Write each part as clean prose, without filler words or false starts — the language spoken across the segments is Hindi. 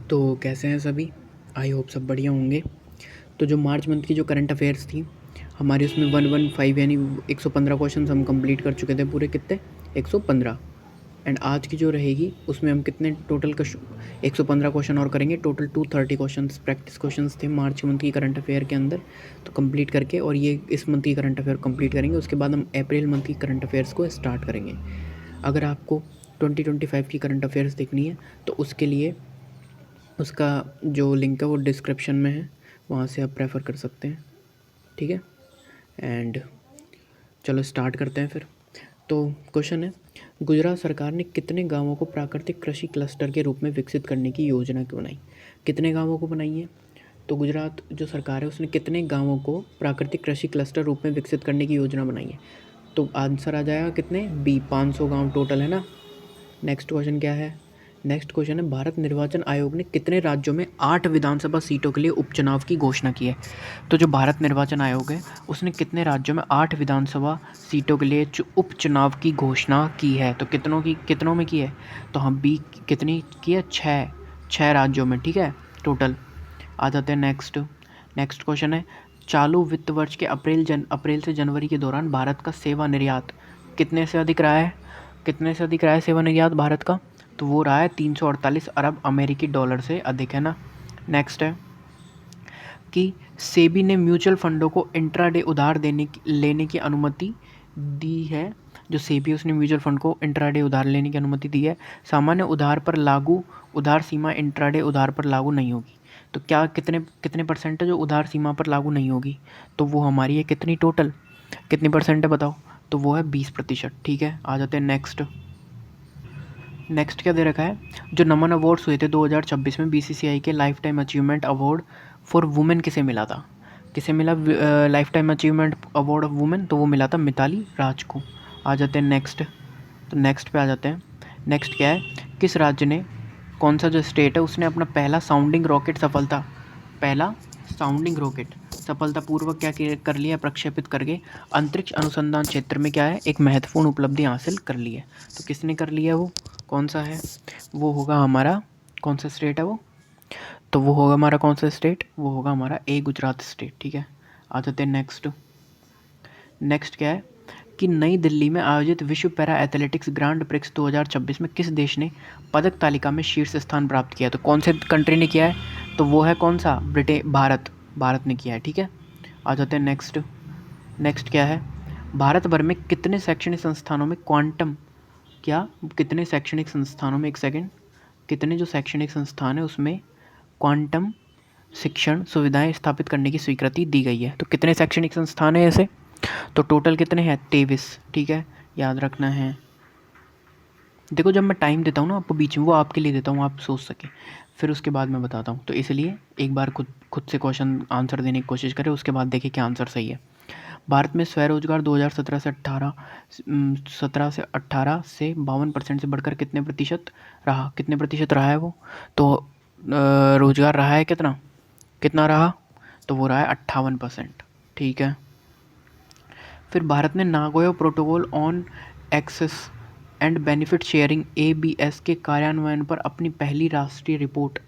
तो कैसे हैं सभी? आई होप सब बढ़िया होंगे। तो जो मार्च मंथ की जो करंट अफेयर्स थी हमारी, उसमें 115 यानी 115 क्वेश्चन हम कंप्लीट कर चुके थे पूरे। कितने? 115। एंड आज की जो रहेगी उसमें हम कितने टोटल का 115 क्वेश्चन और करेंगे। टोटल 230 क्वेश्चन प्रैक्टिस क्वेश्चंस थे मार्च मंथ की करंट अफेयर के अंदर, तो कंप्लीट करके और ये इस मंथ की करंट अफेयर कंप्लीट करेंगे। उसके बाद हम अप्रैल मंथ की करंट अफेयर्स को स्टार्ट करेंगे। अगर आपको 2025 की करंट अफेयर्स देखनी है तो उसके लिए उसका जो लिंक है वो डिस्क्रिप्शन में है, वहाँ से आप प्रेफर कर सकते हैं। ठीक है, एंड चलो स्टार्ट करते हैं फिर। तो क्वेश्चन है, गुजरात सरकार ने कितने गांवों को प्राकृतिक कृषि क्लस्टर के रूप में विकसित करने की योजना क्यों बनाई? कितने गांवों को बनाई है? तो गुजरात जो सरकार है उसने कितने गांवों को प्राकृतिक कृषि क्लस्टर रूप में विकसित करने की योजना बनाई है? तो आंसर आ जाएगा कितने? बी, 500 गांव टोटल है ना। नेक्स्ट क्वेश्चन क्या है? नेक्स्ट क्वेश्चन है, भारत निर्वाचन आयोग ने कितने राज्यों में 8 विधानसभा सीटों के लिए उपचुनाव की घोषणा की है? तो जो भारत निर्वाचन आयोग है उसने कितने राज्यों में 8 विधानसभा सीटों के लिए उपचुनाव की घोषणा की है? तो कितनों में की है? तो हम बी, कितनी की है? 6 राज्यों में। ठीक है, टोटल। आ जाते हैं नेक्स्ट। नेक्स्ट क्वेश्चन है, चालू वित्त वर्ष के अप्रैल से जनवरी के दौरान भारत का सेवा निर्यात कितने से अधिक रहा है? कितने से अधिक रहा है सेवा निर्यात भारत का? तो वो रहा है 348 अरब अमेरिकी डॉलर से अधिक, है ना। नेक्स्ट है कि सेबी ने म्यूचुअल फंडों को इंट्राडे उधार लेने की अनुमति दी है। जो सेबी उसने म्यूचुअल फंड को इंट्राडे उधार लेने की अनुमति दी है। सामान्य उधार सीमा इंट्राडे उधार पर लागू नहीं होगी। तो क्या कितने कितने परसेंट है जो उधार सीमा पर लागू नहीं होगी? तो वो हमारी है कितनी? टोटल कितनी परसेंट है बताओ? तो वो है 20%। ठीक है, आ जाते हैं नेक्स्ट। नेक्स्ट क्या दे रखा है, जो नमन अवार्ड्स हुए थे 2026 में बीसीसीआई के life time achievement award for women किसे मिला था? किसे मिला life time achievement award of women? तो वो मिला था मिताली राज को। आ जाते हैं नेक्स्ट। तो नेक्स्ट पे आ जाते हैं। नेक्स्ट क्या है, किस राज्य ने, कौन सा जो स्टेट है उसने अपना पहला साउंडिंग रॉकेट सफलतापूर्वक क्या कर लिया? प्रक्षेपित करके अंतरिक्ष अनुसंधान क्षेत्र में क्या है, एक महत्वपूर्ण उपलब्धि हासिल कर ली है। तो किसने कर लिया? वो कौन सा है? वो होगा हमारा, कौन सा स्टेट है वो? तो वो होगा हमारा कौन सा स्टेट? वो होगा हमारा गुजरात स्टेट। ठीक है, आ जाते हैं नेक्स्ट। नेक्स्ट क्या है कि नई दिल्ली में आयोजित विश्व पैरा एथलेटिक्स ग्रांड प्रिक्स 2026 में किस देश ने पदक तालिका में शीर्ष स्थान प्राप्त किया? तो कौन से कंट्री ने किया है? तो वो है कौन सा? भारत ने किया है। ठीक है, आ जाते हैं नेक्स्ट। नेक्स्ट क्या है, भारत भर में कितने शैक्षणिक संस्थानों में क्वांटम, क्या कितने शैक्षणिक संस्थानों में, एक सेकंड, कितने जो शैक्षणिक संस्थान है उसमें क्वांटम शिक्षण सुविधाएं स्थापित करने की स्वीकृति दी गई है? तो कितने शैक्षणिक संस्थान है ऐसे? तो टोटल कितने हैं? 23। ठीक है, याद रखना है। देखो जब मैं टाइम देता हूँ ना आपको बीच में, वो आपके लिए देता हूँ, आप सोच सकें, फिर उसके बाद मैं बताता हूँ। तो इसलिए एक बार खुद से क्वेश्चन आंसर देने की कोशिश करें, उसके बाद देखें क्या आंसर सही है। भारत में स्वरोजगार 2017 से 18 से 52% से बढ़कर कितने प्रतिशत रहा? कितने प्रतिशत रहा है वो? तो रोजगार रहा है कितना? कितना रहा? तो वो रहा है 58%। ठीक है, फिर भारत ने Nagoya protocol on access and benefit sharing ABS के कार्यान्वयन पर अपनी पहली राष्ट्रीय रिपोर्ट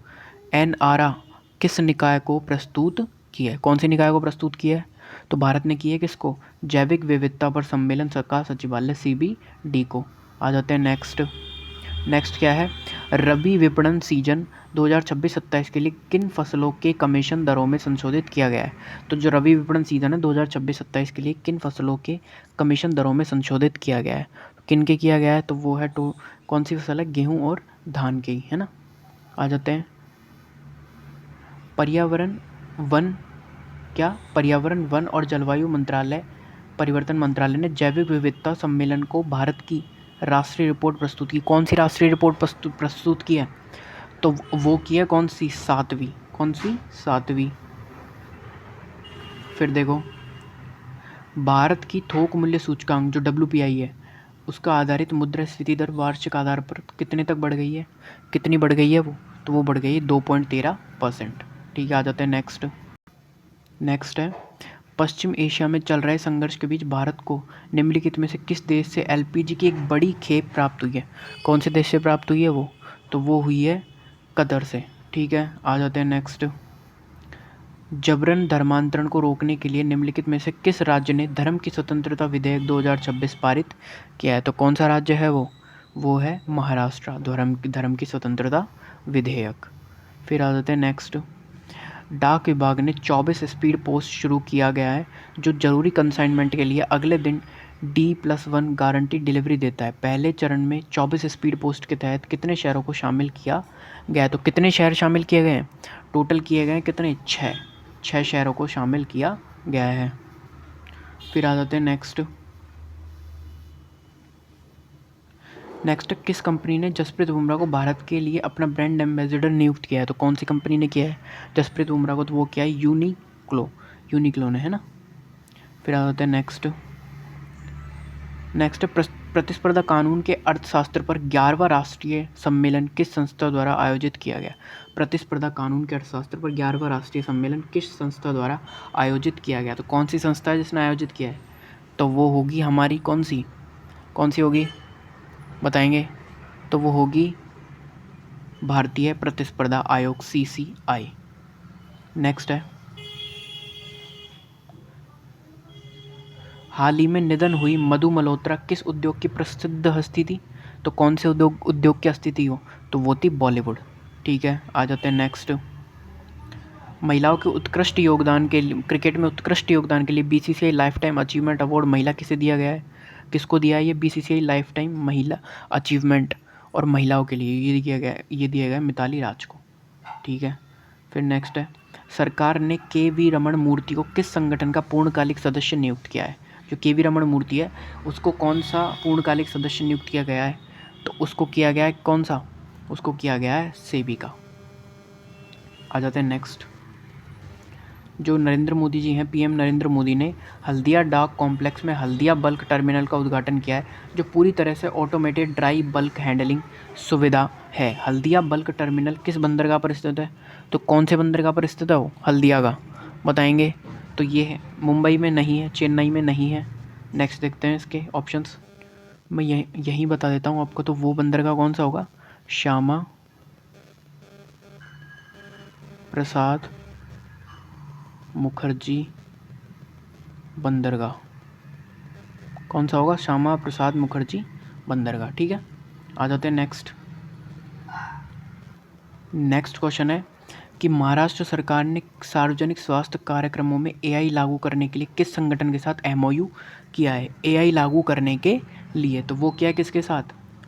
एनआरआ किस निकाय को प्रस्तुत किया है? कौन से निकाय को प्रस्तुत किया है? तो भारत ने की है किसको? जैविक विविधता पर सम्मेलन का सचिवालय सीबीडी को। आ जाते हैं नेक्स्ट। नेक्स्ट क्या है, रबी विपणन सीजन 2026-27 के लिए किन फसलों के कमीशन दरों में संशोधित किया गया है? तो जो रबी विपणन सीजन है 2026-27 के लिए किन फसलों के कमीशन दरों में संशोधित किया गया है? किन के किया गया है? तो वो है कौन सी फसल है? गेहूँ और धान की, है ना। आ जाते हैं पर्यावरण वन, क्या पर्यावरण वन और जलवायु मंत्रालय परिवर्तन मंत्रालय ने जैविक विविधता सम्मेलन को भारत की राष्ट्रीय रिपोर्ट प्रस्तुत की। कौन सी राष्ट्रीय रिपोर्ट प्रस्तुत की है? तो वो की है कौन सी? 7वीं। कौन सी? 7वीं। फिर देखो, भारत की थोक मूल्य सूचकांक जो WPI है उसका आधारित मुद्रास्फीति दर वार्षिक आधार पर कितने तक बढ़ गई है? कितनी बढ़ गई है वो? तो वो बढ़ गई है 2.13%। ठीक है, आ जाते हैं नेक्स्ट। नेक्स्ट है, पश्चिम एशिया में चल रहे संघर्ष के बीच भारत को निम्नलिखित में से किस देश से एलपीजी की एक बड़ी खेप प्राप्त हुई है? कौन से देश से प्राप्त हुई है वो? तो वो हुई है कतर से। ठीक है, आ जाते हैं नेक्स्ट। जबरन धर्मांतरण को रोकने के लिए निम्नलिखित में से किस राज्य ने धर्म की स्वतंत्रता विधेयक 2026 पारित किया है? तो कौन सा राज्य है वो है महाराष्ट्र, धर्म की स्वतंत्रता विधेयक। फिर आ जाते हैं नेक्स्ट। डाक विभाग ने 24 स्पीड पोस्ट शुरू किया गया है जो जरूरी कंसाइनमेंट के लिए अगले दिन D+1 गारंटी डिलीवरी देता है। पहले चरण में 24 स्पीड पोस्ट के तहत कितने शहरों को शामिल किया गया है? तो कितने शहर शामिल किए गए हैं? टोटल किए गए हैं कितने? 6 शहरों को शामिल किया गया है। फिर आ जाते हैं नेक्स्ट। किस कंपनी ने जसप्रीत बुमराह को भारत के लिए अपना ब्रांड एम्बेसडर नियुक्त किया है? तो कौन सी कंपनी ने किया है जसप्रीत बुमराह को? तो वो क्या है, यूनिक्लो ने, है ना। फिर आ जाते हैं नेक्स्ट। प्रतिस्पर्धा कानून के अर्थशास्त्र पर 11वां राष्ट्रीय सम्मेलन किस संस्था द्वारा आयोजित किया गया? प्रतिस्पर्धा कानून के अर्थशास्त्र पर 11वां राष्ट्रीय सम्मेलन किस संस्था द्वारा आयोजित किया गया? तो कौन सी संस्था है जिसने आयोजित किया है? तो वो होगी हमारी कौन सी होगी बताएंगे? तो वो होगी भारतीय प्रतिस्पर्धा आयोग, CCI। नेक्स्ट है, हाल ही में निधन हुई मधु मल्होत्रा किस उद्योग की प्रसिद्ध हस्ती थी? तो कौन से उद्योग की हस्ती थी वो? तो वो थी बॉलीवुड। ठीक है, आ जाते हैं नेक्स्ट। महिलाओं के उत्कृष्ट योगदान के लिए, क्रिकेट में उत्कृष्ट योगदान के लिए BCCI life time achievement award महिला किसे दिया गया है? किसको दिया है ये BCCI लाइफ टाइम महिला अचीवमेंट? और महिलाओं के लिए ये दिया गया है मिताली राज को। ठीक है, फिर नेक्स्ट है, सरकार ने KV रमन मूर्ति को किस संगठन का पूर्णकालिक सदस्य नियुक्त किया है? जो KV रमन मूर्ति है उसको कौन सा पूर्णकालिक सदस्य नियुक्त किया गया है? तो उसको किया गया है कौन सा? उसको किया गया है सेबी का। आ जाते हैं नेक्स्ट। जो नरेंद्र मोदी जी हैं, PM नरेंद्र मोदी ने हल्दिया डाक कॉम्प्लेक्स में हल्दिया बल्क टर्मिनल का उद्घाटन किया है जो पूरी तरह से ऑटोमेटेड ड्राई बल्क हैंडलिंग सुविधा है। हल्दिया बल्क टर्मिनल किस बंदरगाह पर स्थित है? तो कौन से बंदरगाह पर स्थित है वो? हल्दिया का, बताएंगे? तो ये है, मुंबई में नहीं है, चेन्नई में नहीं है। नेक्स्ट देखते हैं इसके ऑप्शंस। मैं यहीं बता देता हूँ आपको। तो वो बंदरगाह कौन सा होगा? श्यामा प्रसाद मुखर्जी बंदरगाह। कौन सा होगा? श्यामा प्रसाद मुखर्जी बंदरगाह। ठीक है, आ जाते हैं नेक्स्ट। क्वेश्चन है कि महाराष्ट्र सरकार ने सार्वजनिक स्वास्थ्य कार्यक्रमों में AI लागू करने के लिए किस संगठन के साथ MOU किया है? AI लागू करने के लिए, तो वो क्या है, किसके साथ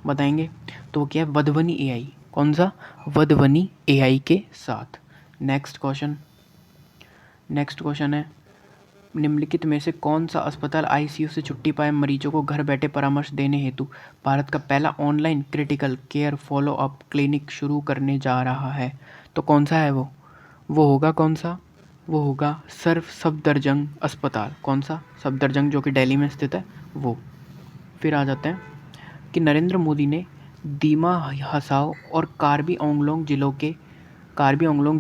बताएंगे? तो वो क्या है, वधवनी AI। कौन सा? वधवनी AI के साथ। नेक्स्ट क्वेश्चन है, निम्नलिखित में से कौन सा अस्पताल ICU से छुट्टी पाए मरीजों को घर बैठे परामर्श देने हेतु भारत का पहला online critical care follow up clinic शुरू करने जा रहा है? तो कौन सा है वो होगा कौन सा? वो होगा सफदरजंग अस्पताल। कौन सा? सफदरजंग, जो कि दिल्ली में स्थित है वो। फिर आ जाते हैं कि नरेंद्र मोदी ने दीमा हसाओ और कार्बी आंगलोंग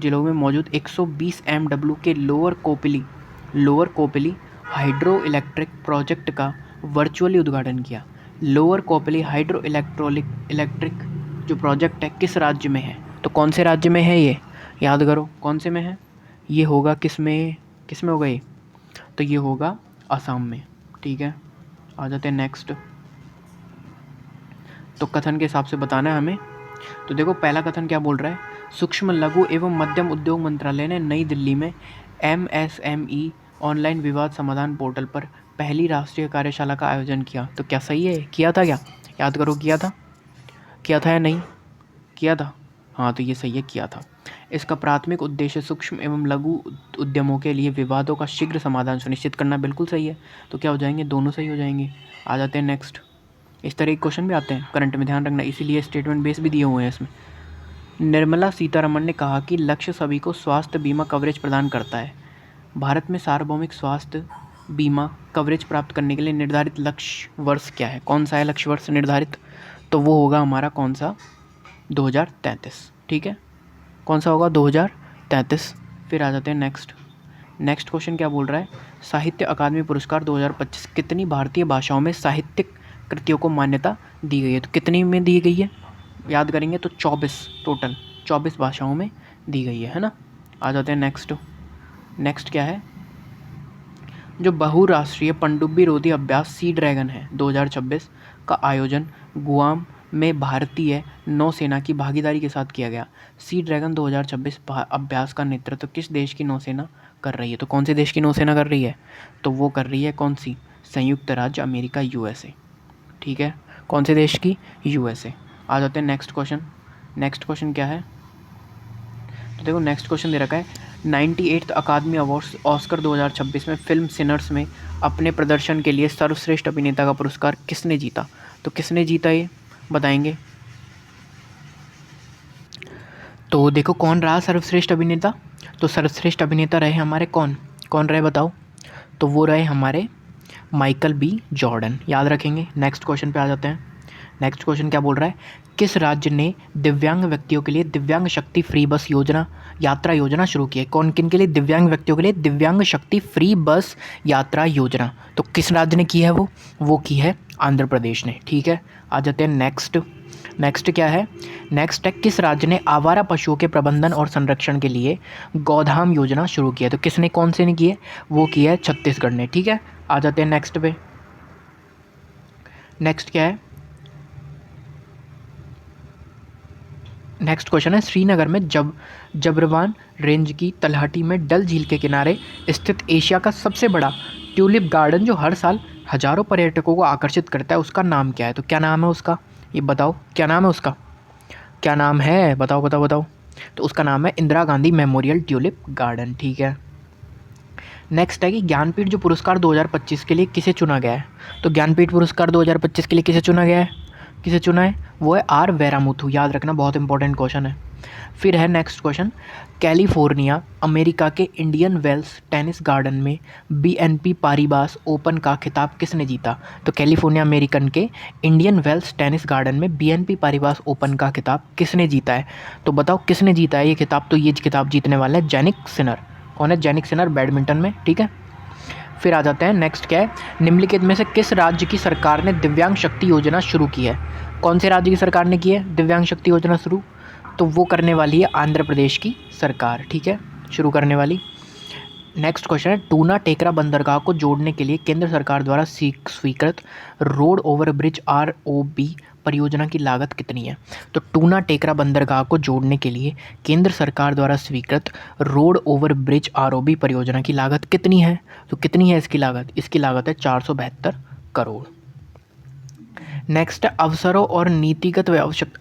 जिलों में मौजूद 120 MW के lower Kopili hydro electric project का वर्चुअली उद्घाटन किया। लोअर कोपली हाइड्रो इलेक्ट्रिक जो प्रोजेक्ट है किस राज्य में है? तो कौन से राज्य में है ये? याद करो, कौन से में है ये? होगा किस में होगा ये? तो ये होगा असम में। ठीक है, आ जाते हैं नेक्स्ट। तो कथन के हिसाब से बताना है हमें। तो देखो, पहला कथन क्या बोल रहा है? सूक्ष्म लघु एवं मध्यम उद्योग मंत्रालय ने नई दिल्ली में MSME ऑनलाइन विवाद समाधान पोर्टल पर पहली राष्ट्रीय कार्यशाला का आयोजन किया। तो क्या सही है? किया था क्या? याद करो, किया था या नहीं किया था? हाँ, तो ये सही है, किया था। इसका प्राथमिक उद्देश्य सूक्ष्म एवं लघु उद्यमों के लिए विवादों का शीघ्र समाधान सुनिश्चित करना। बिल्कुल सही है। तो क्या हो जाएंगे? दोनों सही हो जाएंगे। आ जाते हैं नेक्स्ट। इस तरह के क्वेश्चन भी आते हैं करंट में, ध्यान रखना, इसीलिए स्टेटमेंट बेस भी दिए हुए हैं इसमें। निर्मला सीतारमण ने कहा कि लक्ष्य सभी को स्वास्थ्य बीमा कवरेज प्रदान करता है। भारत में सार्वभौमिक स्वास्थ्य बीमा कवरेज प्राप्त करने के लिए निर्धारित लक्ष्य वर्ष क्या है? कौन सा है लक्ष्य वर्ष निर्धारित? तो वो होगा हमारा कौन सा? 2033। ठीक है, कौन सा होगा? 2033। फिर आ जाते हैं नेक्स्ट क्वेश्चन क्या बोल रहा है? साहित्य अकादमी पुरस्कार 2025 कितनी भारतीय भाषाओं में साहित्यिक कृतियों को मान्यता दी गई है? तो कितनी में दी गई है? याद करेंगे तो 24, टोटल 24 भाषाओं में दी गई है ना। आ जाते हैं नेक्स्ट। नेक्स्ट क्या है, जो बहुराष्ट्रीय पनडुब्बी रोधी अभ्यास सी ड्रैगन है 2026 का आयोजन गुआम में भारतीय नौसेना की भागीदारी के साथ किया गया। सी ड्रैगन 2026 अभ्यास का नेतृत्व किस देश की नौसेना कर रही है? तो कौन से देश की नौसेना कर रही है? तो वो कर रही है कौन सी? संयुक्त राज्य अमेरिका, यूएसए। ठीक है, कौन से देश की? यूएसए। आ जाते हैं नेक्स्ट क्वेश्चन। नेक्स्ट क्वेश्चन क्या है, तो देखो नेक्स्ट क्वेश्चन दे रखा है 98th अकादमी अवार्ड्स ऑस्कर 2026 में फिल्म सिनर्स में अपने प्रदर्शन के लिए सर्वश्रेष्ठ अभिनेता का पुरस्कार किसने जीता? तो किसने जीता ये बताएंगे? तो देखो कौन रहा सर्वश्रेष्ठ अभिनेता? तो सर्वश्रेष्ठ अभिनेता रहे हमारे कौन कौन रहे बताओ? तो वो रहे हमारे माइकल बी जॉर्डन, याद रखेंगे। नेक्स्ट क्वेश्चन पे आ जाते हैं। नेक्स्ट क्वेश्चन क्या बोल रहा है, किस राज्य ने दिव्यांग व्यक्तियों के लिए दिव्यांग शक्ति फ्री बस योजना यात्रा योजना शुरू की है? कौन किन के लिए? दिव्यांग व्यक्तियों के लिए दिव्यांग शक्ति फ्री बस यात्रा योजना। तो किस राज्य ने की है वो की है आंध्र प्रदेश ने। ठीक है, आ जाते हैं नेक्स्ट। नेक्स्ट क्या है, नेक्स्ट है किस राज्य ने आवारा पशुओं के प्रबंधन और संरक्षण के लिए गोधाम योजना शुरू की है? तो किसने, कौन से ने की है? वो की है छत्तीसगढ़ ने। ठीक है, आ जाते हैं नेक्स्ट पे। नेक्स्ट क्या है, नेक्स्ट क्वेश्चन है श्रीनगर में जबरवान रेंज की तलहटी में डल झील के किनारे स्थित एशिया का सबसे बड़ा ट्यूलिप गार्डन जो हर साल हजारों पर्यटकों को आकर्षित करता है, उसका नाम क्या है? तो क्या नाम है उसका, ये बताओ क्या नाम है उसका? क्या नाम है, बताओ बताओ बताओ। तो उसका नाम है Indira Gandhi memorial tulip garden. ठीक है, नेक्स्ट है कि ज्ञानपीठ जो पुरस्कार 2025 के लिए किसे चुना गया है? तो ज्ञानपीठ पुरस्कार 2025 के लिए किसे चुना गया है? किसे चुना है? वो है आर वेरामुथु, याद रखना, बहुत इंपॉर्टेंट क्वेश्चन है। फिर है नेक्स्ट क्वेश्चन, कैलिफोर्निया अमेरिका के इंडियन वेल्स टेनिस गार्डन में बीएनपी पारिबास ओपन का खिताब किसने जीता? तो कैलिफोर्निया अमेरिकन के इंडियन वेल्स टेनिस गार्डन में बीएनपी पारिबास ओपन का खिताब किसने जीता है? तो बताओ किसने जीता है ये खिताब? तो ये खिताब जीतने वाला है जेनिक सिनर। कौन है? जेनिक सिनर, बैडमिंटन में। ठीक है, फिर आ जाते हैं नेक्स्ट क्या है, निम्नलिखित में से किस राज्य की सरकार ने दिव्यांग शक्ति योजना शुरू की है? कौन से राज्य की सरकार ने की है दिव्यांग शक्ति योजना शुरू? तो वो करने वाली है आंध्र प्रदेश की सरकार। ठीक है, शुरू करने वाली। नेक्स्ट क्वेश्चन है, टूना टेकरा बंदरगाह को जोड़ने के लिए केंद्र सरकार द्वारा स्वीकृत रोड ओवर ब्रिज ROB परियोजना की लागत कितनी है? तो टूना टेकरा बंदरगाह को जोड़ने के लिए केंद्र सरकार द्वारा स्वीकृत रोड ओवर ब्रिज ROB परियोजना की लागत कितनी है? तो कितनी है इसकी लागत? इसकी लागत है 472 करोड़। नेक्स्ट, अवसरों और नीतिगत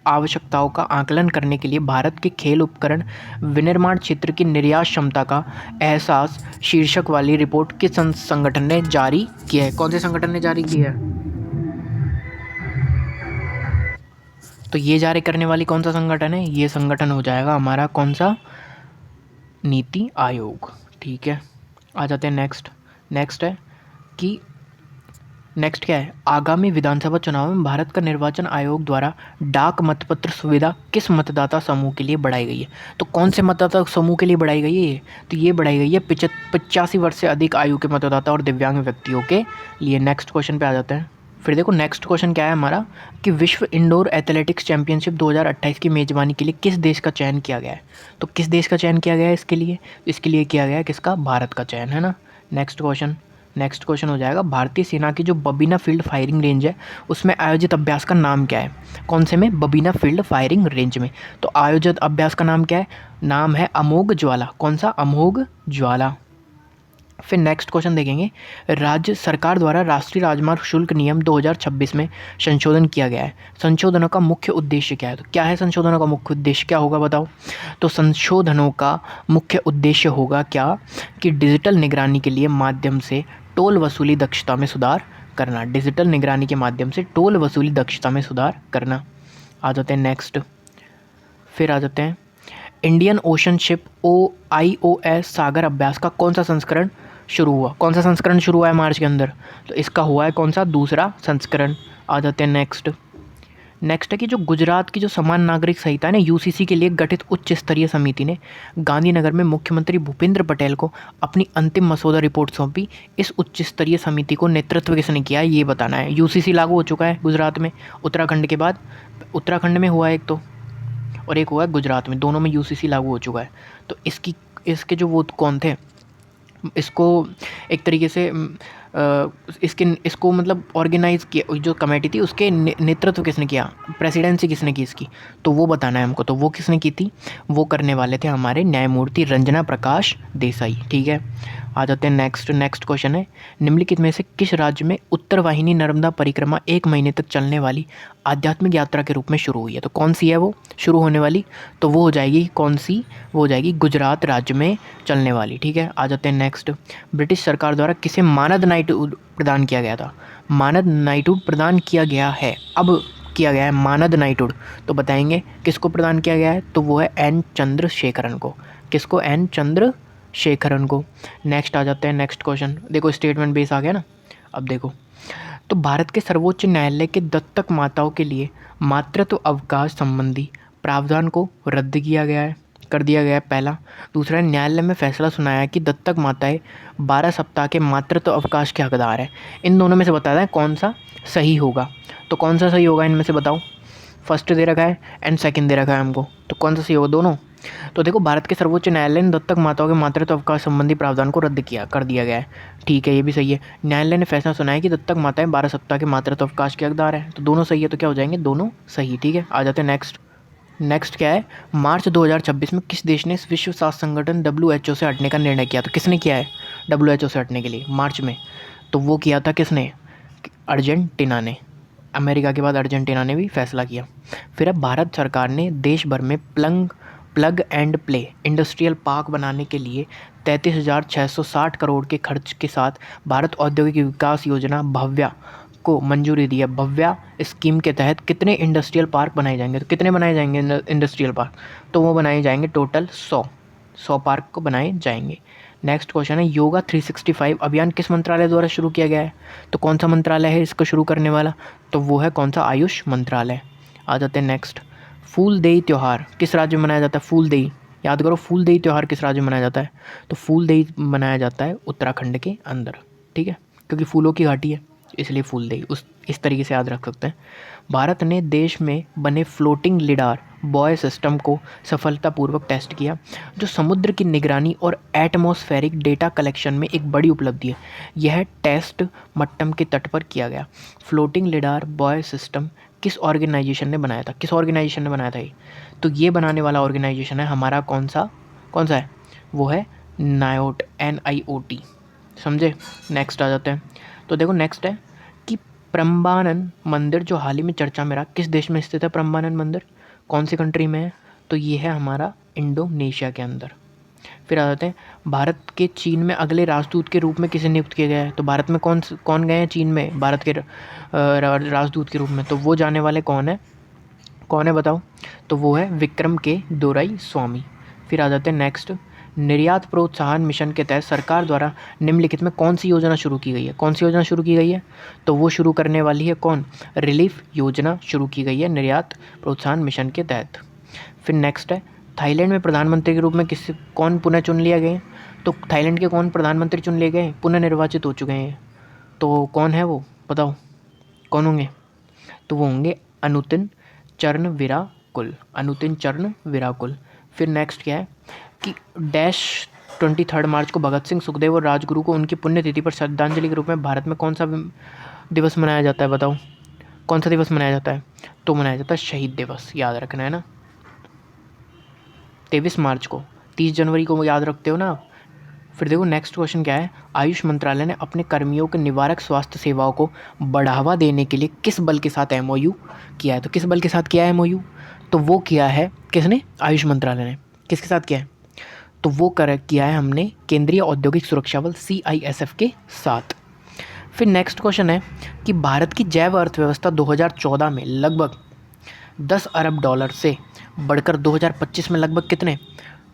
आवश्यकताओं का आकलन करने के लिए भारत के खेल उपकरण विनिर्माण क्षेत्र की निर्यात क्षमता का एहसास शीर्षक वाली रिपोर्ट किस संगठन ने जारी की है? कौन से संगठन ने जारी की है? तो ये जारी करने वाली कौन सा संगठन है? ये संगठन हो जाएगा हमारा कौन सा? नीति आयोग। ठीक है, आ जाते हैं नेक्स्ट। नेक्स्ट है कि नेक्स्ट क्या है, आगामी विधानसभा चुनाव में भारत का निर्वाचन आयोग द्वारा डाक मतपत्र सुविधा किस मतदाता समूह के लिए बढ़ाई गई है? तो कौन से मतदाता समूह के लिए बढ़ाई गई है ये? तो ये बढ़ाई गई है 85 वर्ष से अधिक आयु के मतदाता और दिव्यांग व्यक्तियों के लिए। नेक्स्ट क्वेश्चन पे आ जाते हैं। फिर देखो नेक्स्ट क्वेश्चन क्या है हमारा, कि विश्व इंडोर एथलेटिक्स चैंपियनशिप 2028 की मेज़बानी के लिए किस देश का चयन किया गया है? तो किस देश का चयन किया गया है इसके लिए? इसके लिए किया गया है किसका? भारत का चयन, है ना। नेक्स्ट क्वेश्चन हो जाएगा, भारतीय सेना की जो बबीना फील्ड फायरिंग रेंज है उसमें आयोजित अभ्यास का नाम क्या है? कौन से में? बबीना फील्ड फायरिंग रेंज में। तो आयोजित अभ्यास का नाम क्या है? नाम है अमोघ ज्वाला। कौन सा? अमोघ ज्वाला। फिर नेक्स्ट क्वेश्चन देखेंगे, राज्य सरकार द्वारा राष्ट्रीय राजमार्ग शुल्क नियम 2026 में संशोधन किया गया है। संशोधनों का मुख्य उद्देश्य क्या है? तो क्या है संशोधनों का मुख्य उद्देश्य, क्या होगा बताओ? तो संशोधनों का मुख्य उद्देश्य होगा क्या, कि डिजिटल निगरानी के लिए माध्यम से टोल वसूली दक्षता में सुधार करना। डिजिटल निगरानी के माध्यम से टोल वसूली दक्षता में सुधार करना। आ जाते हैं नेक्स्ट। फिर आ जाते हैं, इंडियन ओशन शिप IOS सागर अभ्यास का कौन सा संस्करण शुरू हुआ? कौन सा संस्करण शुरू हुआ है मार्च के अंदर? तो इसका हुआ है कौन सा? दूसरा संस्करण। आ जाते हैं नेक्स्ट है कि जो गुजरात की जो समान नागरिक संहिता है ना UCC के लिए गठित उच्च स्तरीय समिति ने गांधीनगर में मुख्यमंत्री भूपेंद्र पटेल को अपनी अंतिम मसौदा रिपोर्ट सौंपी। इस उच्च स्तरीय समिति को नेतृत्व किसने किया है ये बताना है। UCC लागू हो चुका है गुजरात में उत्तराखंड के बाद। उत्तराखंड में हुआ है एक, तो और एक हुआ है गुजरात में, दोनों में यूसीसी लागू हो चुका है। तो इसके जो वो कौन थे, इसको एक तरीके से इसको मतलब ऑर्गेनाइज़ किया, जो कमेटी थी उसके नेतृत्व किसने किया, प्रेसिडेंसी किसने की इसकी, तो वो बताना है हमको। तो वो किसने की थी, वो करने वाले थे हमारे न्यायमूर्ति रंजना प्रकाश देसाई। ठीक है, आ जाते हैं नेक्स्ट क्वेश्चन है, निम्नलिखित में से किस राज्य में उत्तर वाहिनी नर्मदा परिक्रमा 1 महीने तक चलने वाली आध्यात्मिक यात्रा के रूप में शुरू हुई है। तो कौन सी है वो शुरू होने वाली, तो वो हो जाएगी कौन सी, वो हो जाएगी गुजरात राज्य में चलने वाली। ठीक है, आ जाते हैं नेक्स्ट, ब्रिटिश सरकार द्वारा किसे मानद नाइटहुड प्रदान किया गया था, मानद नाइटहुड प्रदान किया गया है, अब किया गया है मानद नाइटहुड, तो बताएंगे किसको प्रदान किया गया है, तो वो है एन चंद्रशेखरन को, किसको, एन चंद्रशेखरन को। नेक्स्ट आ जाते हैं नेक्स्ट क्वेश्चन, देखो स्टेटमेंट बेस आ गया ना। अब देखो, तो भारत के सर्वोच्च न्यायालय के दत्तक माताओं के लिए मातृत्व अवकाश संबंधी प्रावधान को रद्द किया गया है, कर दिया गया है पहला। दूसरा, न्यायालय में फैसला सुनाया कि दत्तक माताएं 12 सप्ताह के मातृत्व अवकाश के हकदार हैं। इन दोनों में से बताना है कौन सा सही होगा, तो कौन सा सही होगा इनमें से बताओ। फर्स्ट दे रखा है एंड सेकंड दे रखा है हमको, तो कौन सा सही होगा दोनों। तो देखो, भारत के सर्वोच्च न्यायालय ने दत्तक माताओं के मातृत्व अवकाश संबंधी प्रावधान को रद्द कर दिया गया है। ठीक है, ये भी सही है। न्यायालय ने फैसला सुनाया कि दत्तक माताएं 12 सप्ताह के मातृत्व अवकाश के हकदार हैं, तो दोनों सही है, तो क्या हो जाएंगे, दोनों सही। ठीक है, आ जाते हैं नेक्स्ट क्या है, मार्च 2026 में किस देश ने विश्व स्वास्थ्य संगठन WHO से हटने का निर्णय किया, तो किसने किया है WHO से हटने के लिए मार्च में, तो वो किया था किसने, अर्जेंटीना ने। अमेरिका के बाद अर्जेंटीना ने भी फैसला किया। फिर अब भारत सरकार ने देश भर में plug and play industrial park बनाने के लिए 33,660 करोड़ के खर्च के साथ भारत औद्योगिक विकास योजना भव्या को मंजूरी दी है। भव्या स्कीम के तहत कितने इंडस्ट्रियल पार्क बनाए जाएंगे, तो कितने बनाए जाएंगे इंडस्ट्रियल पार्क, तो वो बनाए जाएंगे टोटल 100 पार्क को बनाए जाएंगे। नेक्स्ट क्वेश्चन है, योगा 365 अभियान किस मंत्रालय द्वारा शुरू किया गया है, तो कौन सा मंत्रालय है इसको शुरू करने वाला, तो वो है कौन सा, आयुष मंत्रालय। आ जाते हैं नेक्स्ट, फूलदेई त्यौहार किस राज्य में मनाया जाता है, फूलदेई, याद करो फूलदेई त्यौहार किस राज्य में मनाया जाता है, तो फूलदेई मनाया जाता है उत्तराखंड के अंदर। ठीक है, क्योंकि फूलों की घाटी है इसलिए फूलदेई, इस तरीके से याद रख सकते हैं। भारत ने देश में बने फ्लोटिंग लिडार बॉय सिस्टम को सफलतापूर्वक टेस्ट किया, जो समुद्र की निगरानी और एटमॉस्फेरिक डेटा कलेक्शन में एक बड़ी उपलब्धि है। यह टेस्ट मट्टम के तट पर किया गया। फ्लोटिंग लिडार बॉय सिस्टम किस ऑर्गेनाइजेशन ने बनाया था, किस ऑर्गेनाइजेशन ने बनाया था ये, तो ये बनाने वाला ऑर्गेनाइजेशन है हमारा कौन सा है, वो है नायोट, NIOT, समझे। नेक्स्ट आ जाते हैं, तो देखो नेक्स्ट है कि प्रम्बानन मंदिर जो हाल ही में चर्चा में रहा, किस देश में स्थित है प्रम्बानन मंदिर, कौन सी कंट्री में है, तो ये है हमारा इंडोनेशिया के अंदर। फिर आ जाते हैं, भारत के चीन में अगले राजदूत के रूप में किसे नियुक्त किया गया है, तो भारत में कौन गए हैं चीन में भारत के राजदूत के रूप में, तो वो जाने वाले कौन है बताओ, तो वो है विक्रम के दोराई स्वामी। फिर आ जाते हैं नेक्स्ट, निर्यात प्रोत्साहन मिशन के तहत सरकार द्वारा निम्नलिखित में कौन सी योजना शुरू की गई है, कौन सी योजना शुरू की गई है, तो वो शुरू करने वाली है कौन, रिलीफ योजना शुरू की गई है निर्यात प्रोत्साहन मिशन के तहत। फिर नेक्स्ट है, थाईलैंड में प्रधानमंत्री के रूप में कौन पुनः चुन लिया गए, तो थाईलैंड के कौन प्रधानमंत्री चुन लिए गए, पुनः निर्वाचित हो चुके हैं, तो कौन है वो बताओ, कौन होंगे, तो वो होंगे अनुतिन चरण विराकुल। फिर नेक्स्ट क्या है कि डैश 23 मार्च को भगत सिंह, सुखदेव और राजगुरु को उनकी पुण्यतिथि पर श्रद्धांजलि के रूप में भारत में कौन सा दिवस मनाया जाता है बताओ, कौन सा दिवस मनाया जाता है, तो मनाया जाता है शहीद दिवस, याद रखना है ना। 23 मार्च को, 30 जनवरी को याद रखते हो ना। फिर देखो नेक्स्ट क्वेश्चन क्या है, आयुष मंत्रालय ने अपने कर्मियों के निवारक स्वास्थ्य सेवाओं को बढ़ावा देने के लिए किस बल के साथ MOU किया है, तो किस बल के साथ किया है MOU, तो वो किया है किसने, आयुष मंत्रालय ने, किसके साथ किया है, तो वो किया है हमने केंद्रीय औद्योगिक सुरक्षा बल CISF के साथ। फिर नेक्स्ट क्वेश्चन है कि भारत की जैव अर्थव्यवस्था 2014 में लगभग 10 अरब डॉलर से बढ़कर 2025 में लगभग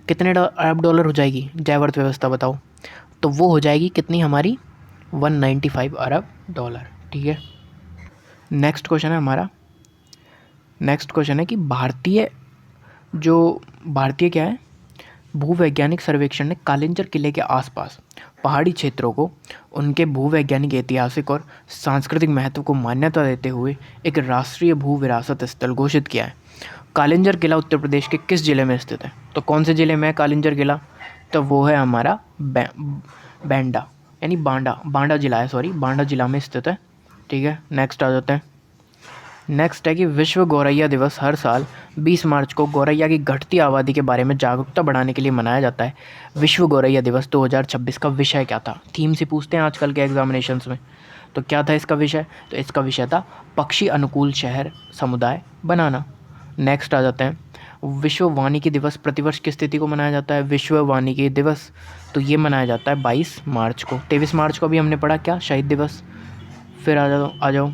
कितने अरब डॉलर हो जाएगी जैव अर्थव्यवस्था बताओ, तो वो हो जाएगी कितनी हमारी 195 अरब डॉलर। ठीक है, नेक्स्ट क्वेश्चन है हमारा, नेक्स्ट क्वेश्चन है कि भारतीय क्या है, भूवैज्ञानिक सर्वेक्षण ने कालिंजर किले के आसपास पहाड़ी क्षेत्रों को उनके भूवैज्ञानिक, ऐतिहासिक और सांस्कृतिक महत्व को मान्यता देते हुए एक राष्ट्रीय भू विरासत स्थल घोषित किया है। कालिंजर किला उत्तर प्रदेश के किस ज़िले में स्थित है? तो कौन से ज़िले में है कालिंजर किला? तो वो है हमारा बैंडा यानी बांडा ज़िला है, सॉरी बांडा ज़िला में स्थित है। ठीक है, नेक्स्ट आ जाते हैं। नेक्स्ट है कि विश्व गौरैया दिवस हर साल 20 मार्च को गौरैया की घटती आबादी के बारे में जागरूकता बढ़ाने के लिए मनाया जाता है। विश्व गौरैया दिवस 2026 का विषय क्या था? थीम से पूछते हैं आजकल के एग्जामिनेशंस में। तो क्या था इसका विषय? तो इसका विषय था पक्षी अनुकूल शहर समुदाय बनाना। नेक्स्ट आ जाते हैं, विश्व वानिकी दिवस प्रतिवर्ष किस तिथि को मनाया जाता है? विश्व वानिकी दिवस तो ये मनाया जाता है 22 मार्च को। 23 मार्च को भी हमने पढ़ा क्या, शहीद दिवस। फिर आ जाओ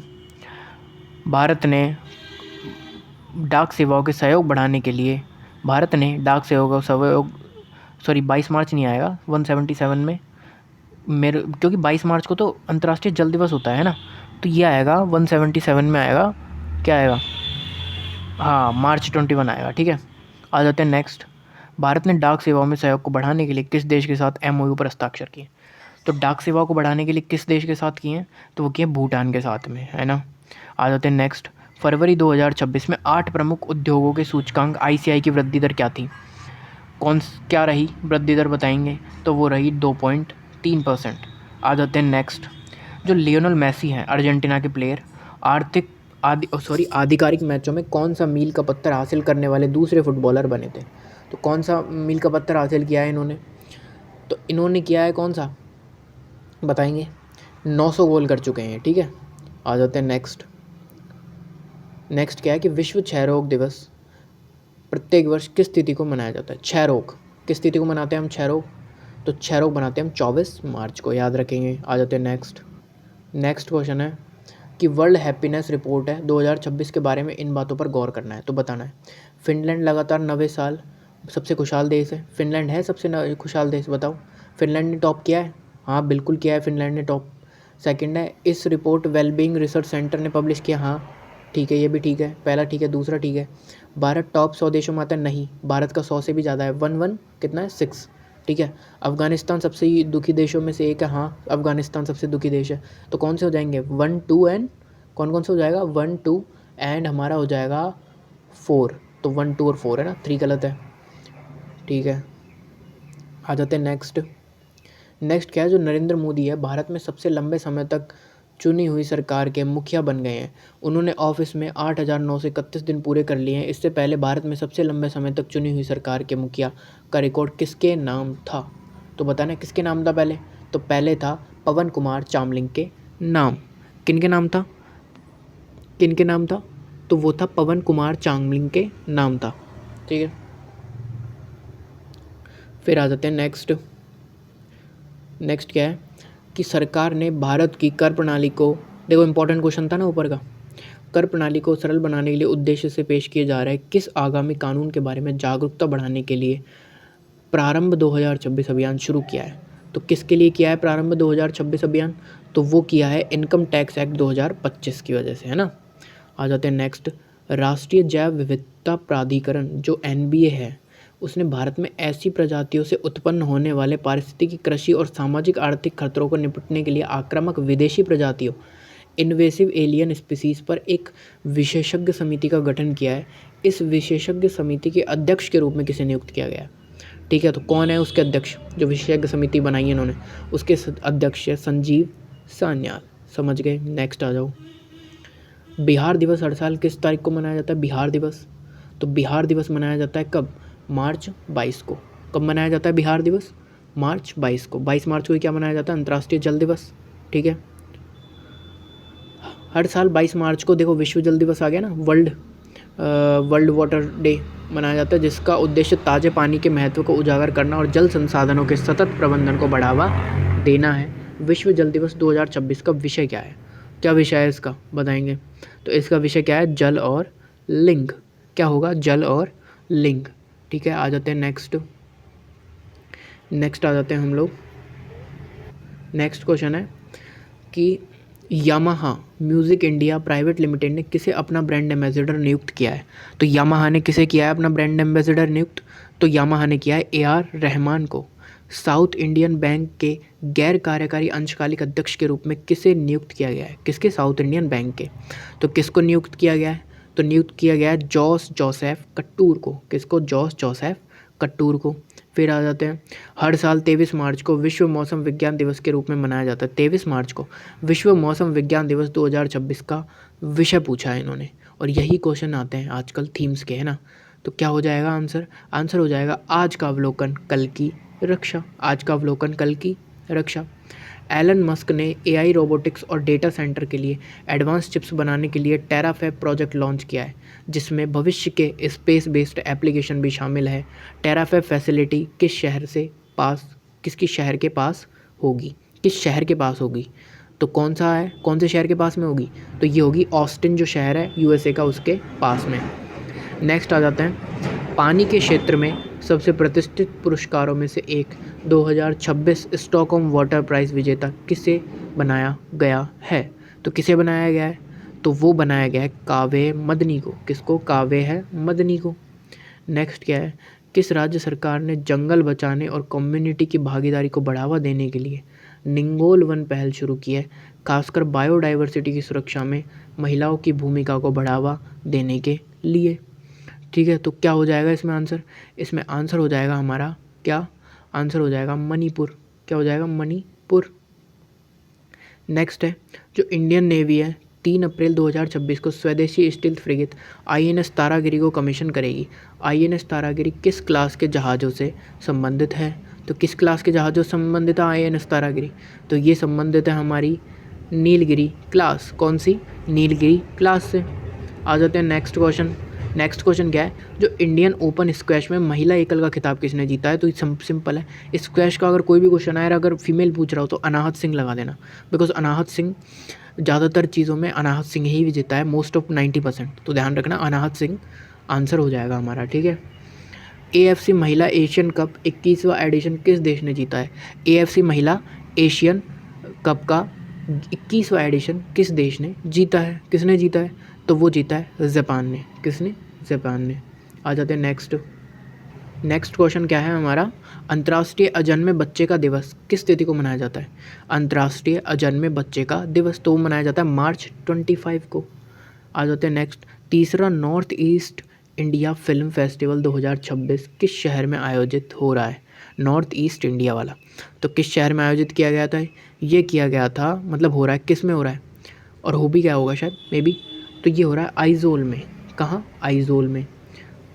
भारत ने डाक सेवाओं के सहयोग बढ़ाने के लिए भारत ने डाक सेवाओं का सहयोग, सॉरी 22 मार्च नहीं आएगा 177 में मेरे, क्योंकि 22 मार्च को तो अंतर्राष्ट्रीय जल दिवस होता है ना, तो ये आएगा 177 में आएगा। क्या आएगा? हाँ, मार्च 21 आएगा। ठीक है, आ जाते हैं नेक्स्ट। भारत ने डाक सेवाओं में सहयोग को बढ़ाने के लिए किस देश के साथ MOU पर हस्ताक्षर किए? तो डाक सेवा को बढ़ाने के लिए किस देश के साथ किए हैं? तो वो किए भूटान के साथ में, है ना। आ जाते हैं नेक्स्ट। फरवरी 2026 में 8 प्रमुख उद्योगों के सूचकांक ICI की वृद्धि दर क्या थी? क्या रही वृद्धि दर बताएंगे? तो वो रही 2.3%। आ जाते हैं नेक्स्ट। जो लियोनेल मेसी हैं अर्जेंटीना के प्लेयर, आधिकारिक मैचों में कौन सा मील का पत्थर हासिल करने वाले दूसरे फुटबॉलर बने थे? तो कौन सा मील का पत्थर हासिल किया है इन्होंने? तो इन्होंने किया है कौन सा बताएंगे? 900 गोल कर चुके हैं। ठीक है, आ जाते हैं नेक्स्ट। नेक्स्ट क्या है कि विश्व क्षय रोग दिवस प्रत्येक वर्ष किस तिथि को मनाया जाता है? क्षय रोग किस तिथि को मनाते हैं हम? क्षय रोग, तो क्षय रोग मनाते हैं हम 24 मार्च को, याद रखेंगे। आ जाते हैं नेक्स्ट। नेक्स्ट क्वेश्चन है कि वर्ल्ड हैप्पीनेस रिपोर्ट है 2026 के बारे में इन बातों पर गौर करना है, तो बताना है। फिनलैंड लगातार 90 साल सबसे खुशहाल देश है। फिनलैंड है सबसे खुशहाल देश, बताओ। फिनलैंड ने टॉप किया है? हाँ बिल्कुल किया है, फिनलैंड ने टॉप। सेकंड है, इस रिपोर्ट वेलबींग रिसर्च सेंटर ने पब्लिश किया। हाँ ठीक है, ये भी ठीक है, पहला ठीक है, दूसरा ठीक है। भारत टॉप 100 देशों में आता है? नहीं, भारत का 100 से भी ज़्यादा है। 11 कितना है? 6। ठीक है, अफ़गानिस्तान सबसे दुखी देशों में से एक है। हाँ, अफ़गानिस्तान सबसे दुखी देश है। तो कौन से हो जाएंगे? 1, 2 एंड कौन से हो जाएगा? 1, 2 एंड हमारा हो जाएगा 4। तो 1, 2 और 4 है ना, 3 गलत है। ठीक है, आ जाते हैं नेक्स्ट। नेक्स्ट क्या है? जो नरेंद्र मोदी है भारत में सबसे लंबे समय तक चुनी हुई सरकार के मुखिया बन गए हैं। उन्होंने ऑफिस में 8,931 दिन पूरे कर लिए हैं। इससे पहले भारत में सबसे लंबे समय तक चुनी हुई सरकार के मुखिया का रिकॉर्ड किसके नाम था? तो बताना किसके नाम था पहले? तो पहले था पवन कुमार चामलिंग के नाम। किनके नाम था? किनके नाम था? तो वो था पवन कुमार चामलिंग के नाम था। ठीक है, फिर आ जाते हैं नेक्स्ट। नेक्स्ट क्या है कि सरकार ने भारत की कर प्रणाली को, देखो इंपॉर्टेंट क्वेश्चन था ना ऊपर का, कर प्रणाली को सरल बनाने के लिए उद्देश्य से पेश किए जा रहे किस आगामी कानून के बारे में जागरूकता बढ़ाने के लिए प्रारंभ 2026 अभियान शुरू किया है? तो किसके लिए किया है प्रारंभ 2026 अभियान? तो वो किया है इनकम टैक्स एक्ट 2025 की वजह से, है ना। आ जाते हैं नेक्स्ट। राष्ट्रीय जैव विविधता प्राधिकरण जो NBA है, उसने भारत में ऐसी प्रजातियों से उत्पन्न होने वाले पारिस्थितिकी, कृषि और सामाजिक आर्थिक खतरों को निपटने के लिए आक्रामक विदेशी प्रजातियों इन्वेसिव एलियन स्पीसीज़ पर एक विशेषज्ञ समिति का गठन किया है। इस विशेषज्ञ समिति के अध्यक्ष के रूप में किसे नियुक्त किया गया है? ठीक है, तो कौन है उसके अध्यक्ष? जो विशेषज्ञ समिति बनाई है इन्होंने, उसके अध्यक्ष है संजीव सान्याल। समझ गए, नेक्स्ट आ जाओ। बिहार दिवस हर साल किस तारीख को मनाया जाता है? बिहार दिवस, तो बिहार दिवस मनाया जाता है कब? मार्च 22 को। कब मनाया जाता है बिहार दिवस? मार्च 22 को। 22 मार्च को क्या मनाया जाता है? अंतर्राष्ट्रीय जल दिवस। ठीक है, हर साल 22 मार्च को देखो विश्व जल दिवस आ गया ना, वर्ल्ड वाटर डे मनाया जाता है, जिसका उद्देश्य ताज़े पानी के महत्व को उजागर करना और जल संसाधनों के सतत प्रबंधन को बढ़ावा देना है। विश्व जल दिवस 2026 का विषय क्या है? क्या विषय है इसका बताएंगे? तो इसका विषय क्या है? जल और लिंग। क्या होगा? जल और लिंग। ठीक है, आ जाते हैं नेक्स्ट आ जाते हैं हम लोग। नेक्स्ट क्वेश्चन है कि Yamaha music India private limited ने किसे अपना ब्रांड एम्बेसडर नियुक्त किया है? तो यामाहा ने किसे किया है अपना ब्रांड एम्बेसडर नियुक्त? तो यामाहा ने किया है AR रहमान को। साउथ इंडियन बैंक के गैर कार्यकारी अंशकालिक अध्यक्ष के रूप में किसे नियुक्त किया गया है? किसके? साउथ इंडियन बैंक के। तो किसको नियुक्त किया गया है? तो नियुक्त किया गया है जॉस जोसेफ कट्टूर को। किसको? जॉस जोसेफ कट्टूर को। फिर आ जाते हैं, हर साल 23 मार्च को विश्व मौसम विज्ञान दिवस के रूप में मनाया जाता है। 23 मार्च को विश्व मौसम विज्ञान दिवस 2026 का विषय पूछा है इन्होंने, और यही क्वेश्चन आते हैं आजकल थीम्स के, है ना। तो क्या हो जाएगा आंसर? आंसर हो जाएगा आज का अवलोकन कल की रक्षा। आज का अवलोकन कल की रक्षा। एलन मस्क ने एआई रोबोटिक्स और डेटा सेंटर के लिए एडवांस चिप्स बनाने के लिए टेराफैब प्रोजेक्ट लॉन्च किया है, जिसमें भविष्य के स्पेस बेस्ड एप्लीकेशन भी शामिल है। टेराफैब फैसिलिटी किसकी शहर के पास होगी? किस शहर के पास होगी? तो कौन सा है, कौन से शहर के पास में होगी? तो ये होगी ऑस्टिन, जो शहर है यूएसए का, उसके पास में। नेक्स्ट आ जाते हैं, पानी के क्षेत्र में सबसे प्रतिष्ठित पुरस्कारों में से एक 2026 स्टॉकहोम वाटर प्राइज़ विजेता किसे बनाया गया है? तो किसे बनाया गया है? तो वो बनाया गया है काव्य मदनी को। किसको? काव्य है मदनी को। नेक्स्ट क्या है, किस राज्य सरकार ने जंगल बचाने और कम्युनिटी की भागीदारी को बढ़ावा देने के लिए निंगोल वन पहल शुरू की है, खासकर बायोडाइवर्सिटी की सुरक्षा में महिलाओं की भूमिका को बढ़ावा देने के लिए? ठीक है, तो क्या हो जाएगा इसमें आंसर? इसमें आंसर हो जाएगा हमारा क्या? आंसर हो जाएगा मणिपुर। क्या हो जाएगा? मणिपुर। नेक्स्ट है, जो इंडियन नेवी है 3 अप्रैल 2026 को स्वदेशी स्टील्थ फ्रिगेट आईएनएस तारागिरी को कमीशन करेगी। आईएनएस तारागिरी किस क्लास के जहाज़ों से संबंधित है? तो किस क्लास के जहाज़ों से संबंधित है आईएनएस तारागिरी? तो ये संबंधित है हमारी नीलगिरी क्लास। कौन सी? नीलगिरी क्लास से। आ जाते हैं नेक्स्ट क्वेश्चन। नेक्स्ट क्वेश्चन क्या है, जो इंडियन ओपन स्क्वैश में महिला एकल का खिताब किसने जीता है? तो सिंपल है, स्क्वैश का अगर कोई भी क्वेश्चन आया, अगर फीमेल पूछ रहा हो तो अनाहत सिंह लगा देना, बिकॉज अनाहत सिंह ज़्यादातर चीज़ों में अनाहत सिंह ही जीता है, मोस्ट ऑफ 90%। तो ध्यान रखना, अनाहत सिंह आंसर हो जाएगा हमारा। ठीक है। एएफसी महिला एशियन कप 21वां एडिशन किस देश ने जीता है? एएफसी महिला एशियन कप का 21वां एडिशन किस देश ने जीता है? किसने जीता है? तो वो जीता है जापान ने। किसने? जापान ने। आ जाते हैं नेक्स्ट क्वेश्चन क्या है हमारा, अंतर्राष्ट्रीय अजन्मे बच्चे का दिवस किस तिथि को मनाया जाता है? अंतर्राष्ट्रीय अजन्मे बच्चे का दिवस तो मनाया जाता है मार्च 25 को। आ जाते हैं नेक्स्ट, तीसरा north east India film festival 2026 किस शहर में आयोजित हो रहा है? नॉर्थ ईस्ट इंडिया वाला तो किस शहर में आयोजित किया गया था? ये किया गया था, मतलब हो रहा है, किस में हो रहा है और हो भी क्या होगा शायद मे बी, तो ये हो रहा है आइजोल में। कहाँ? आइजोल में।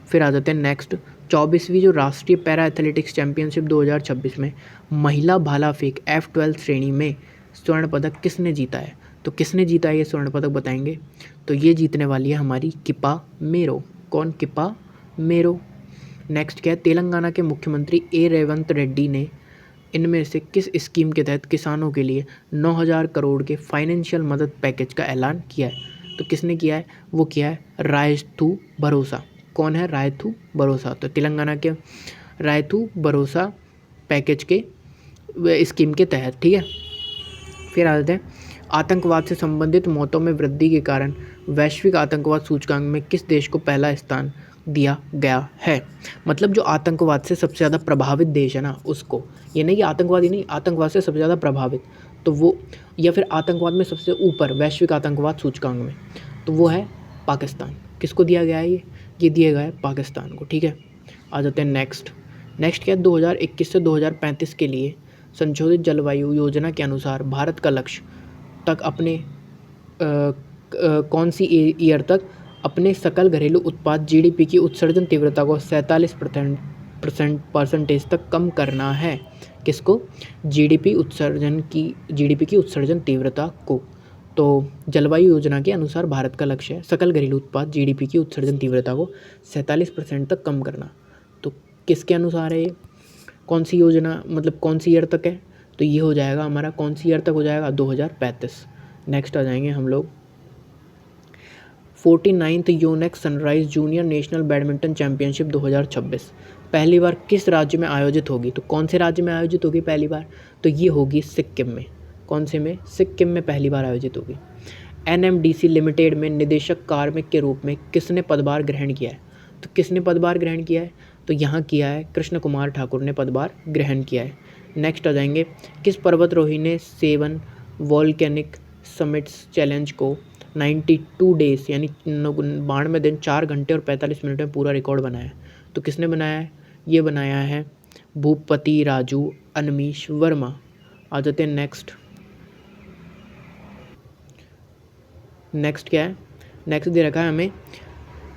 फिर आ जाते हैं नेक्स्ट, 24वीं जो राष्ट्रीय पैरा एथलेटिक्स चैंपियनशिप 2026 में महिला भाला फेंक F12 श्रेणी में स्वर्ण पदक किसने जीता है? तो किसने जीता है ये स्वर्ण पदक बताएंगे? तो ये जीतने वाली है हमारी किपा मेरो। कौन? किपा मेरो। नेक्स्ट क्या है, तेलंगाना के मुख्यमंत्री ए रेवंत रेड्डी ने इनमें से किस स्कीम के तहत किसानों के लिए 9,000 करोड़ के फाइनेंशियल मदद पैकेज का ऐलान किया है? तो किसने किया है? वो किया है रायथू भरोसा। कौन है? रायथू भरोसा। तो तेलंगाना के रायथू भरोसा पैकेज के स्कीम के तहत। ठीक है। फिर आ जाते हैं, आतंकवाद से संबंधित मौतों में वृद्धि के कारण वैश्विक आतंकवाद सूचकांक में किस देश को पहला स्थान दिया गया है? मतलब जो आतंकवाद से सबसे ज़्यादा प्रभावित देश है ना, उसको, ये नहीं कि आतंकवादी नहीं, आतंकवाद से सबसे ज़्यादा प्रभावित, तो वो, या फिर आतंकवाद में सबसे ऊपर वैश्विक आतंकवाद सूचकांक में, तो वो है पाकिस्तान। किसको दिया गया है ये दिया गया है पाकिस्तान को। ठीक है। आ जाते हैं नेक्स्ट क्या है, 2021 से 2035 के लिए संशोधित जलवायु योजना के अनुसार भारत का लक्ष्य तक अपने कौन सी ईयर तक अपने सकल घरेलू उत्पाद जीडीपी की उत्सर्जन तीव्रता को 47% तक कम करना है? किसको? जीडीपी की उत्सर्जन तीव्रता को। तो जलवायु योजना के अनुसार भारत का लक्ष्य है सकल घरेलू उत्पाद जीडीपी की उत्सर्जन तीव्रता को 47% तक कम करना। तो किसके अनुसार है ये? कौन सी योजना, मतलब कौन सी ईयर तक है? तो ये हो जाएगा हमारा, कौन सी ईयर तक हो जाएगा? 2035। नेक्स्ट आ जाएंगे हम लोग, 49th Unix sunrise junior national badminton championship 2026 पहली बार किस राज्य में आयोजित होगी? तो कौन से राज्य में आयोजित होगी पहली बार? तो ये होगी सिक्किम में। कौन से में? सिक्किम में पहली बार आयोजित होगी। NMDC लिमिटेड में निदेशक कार्मिक के रूप में किसने पदभार ग्रहण किया है? तो किसने पदभार ग्रहण किया है? तो यहाँ किया है कृष्ण कुमार ठाकुर ने पदभार ग्रहण किया है। नेक्स्ट आ जाएंगे, किस पर्वतरोही ने 7 वॉल्केनिक समिट्स चैलेंज को 92 डेज़ यानी 92 दिन 4 घंटे और 45 मिनट में पूरा रिकॉर्ड बनाया है। तो किसने बनाया है? ये बनाया है भूपति राजू अनमीश वर्मा। आ जाते हैं नेक्स्ट। नेक्स्ट क्या है? नेक्स्ट दे रखा है हमें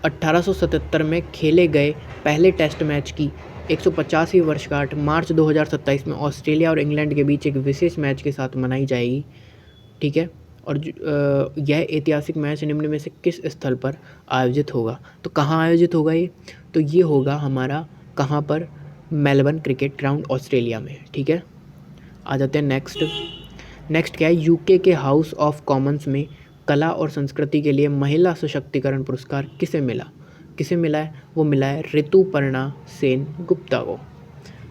1877 में खेले गए पहले टेस्ट मैच की 150वीं वर्षगांठ मार्च 2027 में ऑस्ट्रेलिया और इंग्लैंड के बीच एक विशेष मैच के साथ मनाई जाएगी। ठीक है, और यह ऐतिहासिक मैच निम्न में से किस स्थल पर आयोजित होगा? तो कहाँ आयोजित होगा ये? तो ये होगा हमारा कहाँ पर? मेलबर्न क्रिकेट ग्राउंड ऑस्ट्रेलिया में। ठीक है, आ जाते हैं नेक्स्ट। नेक्स्ट क्या है? यूके के हाउस ऑफ कॉमन्स में कला और संस्कृति के लिए महिला सशक्तिकरण पुरस्कार किसे मिला? किसे मिला है? वो मिला है ऋतुपर्णा सेन गुप्ता को।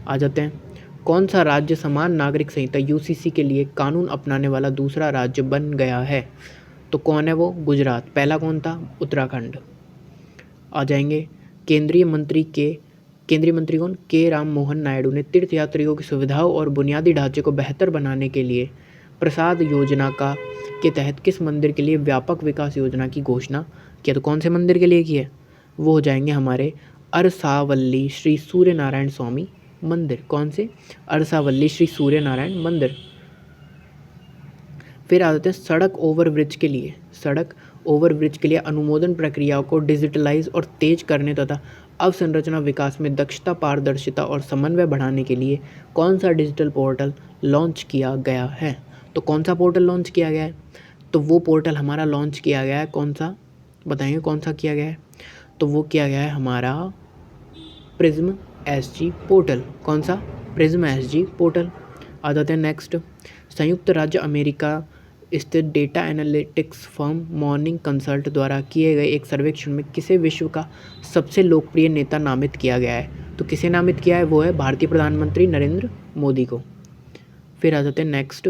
आ जाते हैं, कौन सा राज्य समान नागरिक संहिता यूसीसी के लिए कानून अपनाने वाला दूसरा राज्य बन गया है? तो कौन है वो? गुजरात। पहला कौन था? उत्तराखंड। आ जाएंगे, केंद्रीय मंत्री कौन? के राम मोहन नायडू ने तीर्थयात्रियों की सुविधाओं और बुनियादी ढांचे को बेहतर बनाने के लिए प्रसाद योजना के तहत किस मंदिर के लिए व्यापक विकास योजना की घोषणा किया? तो कौन से मंदिर के लिए की है? वो हो जाएंगे हमारे अरसावल्ली श्री सूर्यनारायण स्वामी मंदिर। कौन से? अरसावल्ली श्री सूर्यनारायण मंदिर। फिर आ जाते हैं सड़क ओवरब्रिज के लिए अनुमोदन प्रक्रिया को डिजिटलाइज और तेज करने तथा अवसंरचना विकास में दक्षता, पारदर्शिता और समन्वय बढ़ाने के लिए कौन सा डिजिटल पोर्टल लॉन्च किया गया है? तो कौन सा पोर्टल लॉन्च किया गया है? तो वो पोर्टल हमारा लॉन्च किया गया है कौन सा? बताएंगे कौन सा किया गया है? तो वो किया गया है हमारा प्रिज्म एसजी पोर्टल। कौन सा? Prism SG portal. आ जाते हैं नेक्स्ट। संयुक्त राज्य अमेरिका स्थित data analytics firm morning consult द्वारा किए गए एक सर्वेक्षण में किसे विश्व का सबसे लोकप्रिय नेता नामित किया गया है? तो किसे नामित किया है? वो है भारतीय प्रधानमंत्री नरेंद्र मोदी को। फिर आ जाते हैं नेक्स्ट।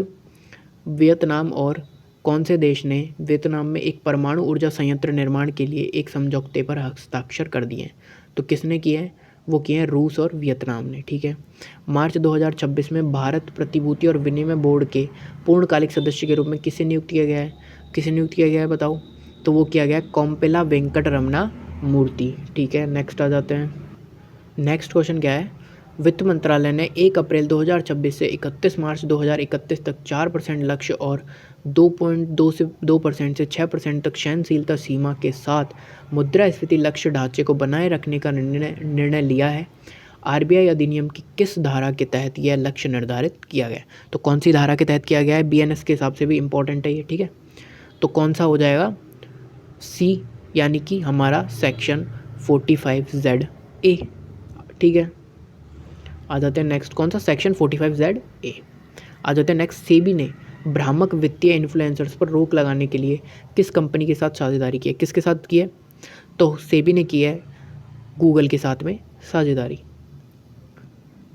वियतनाम और कौन से देश ने वियतनाम में एक परमाणु ऊर्जा संयंत्र निर्माण के लिए एक समझौते पर हस्ताक्षर कर दिए हैं? तो किसने किए हैं? वो किए हैं रूस और वियतनाम ने। ठीक है, मार्च 2026 में भारत प्रतिभूति और विनिमय बोर्ड के पूर्णकालिक सदस्य के रूप में किसे नियुक्त किया गया है? किसे नियुक्त किया गया है बताओ? तो वो किया गया है कोम्पेला वेंकट रमना मूर्ति। ठीक है, नेक्स्ट आ जाते हैं। नेक्स्ट क्वेश्चन क्या है? वित्त मंत्रालय ने 1 अप्रैल 2026 से 31 मार्च 2031 तक 4% लक्ष्य और 2% से 6% तक सहनशीलता सीमा के साथ मुद्रास्फीति लक्ष्य ढांचे को बनाए रखने का निर्णय लिया है। आरबीआई अधिनियम की किस धारा के तहत यह लक्ष्य निर्धारित किया गया? तो कौन सी धारा के तहत किया गया है? बीएनएस के हिसाब से भी इम्पोर्टेंट है ये। ठीक है, तो कौन सा हो जाएगा? सी, यानी कि हमारा सेक्शन 45Z ए। ठीक है, आ जाते हैं नेक्स्ट। कौन सा? सेक्शन 45Z ए। आ जाते हैं नेक्स्ट। सेबी ने भ्रामक वित्तीय इन्फ्लुएंसर्स पर रोक लगाने के लिए किस कंपनी के साथ साझेदारी की है? किसके साथ की है? तो सेबी ने की है गूगल के साथ में साझेदारी।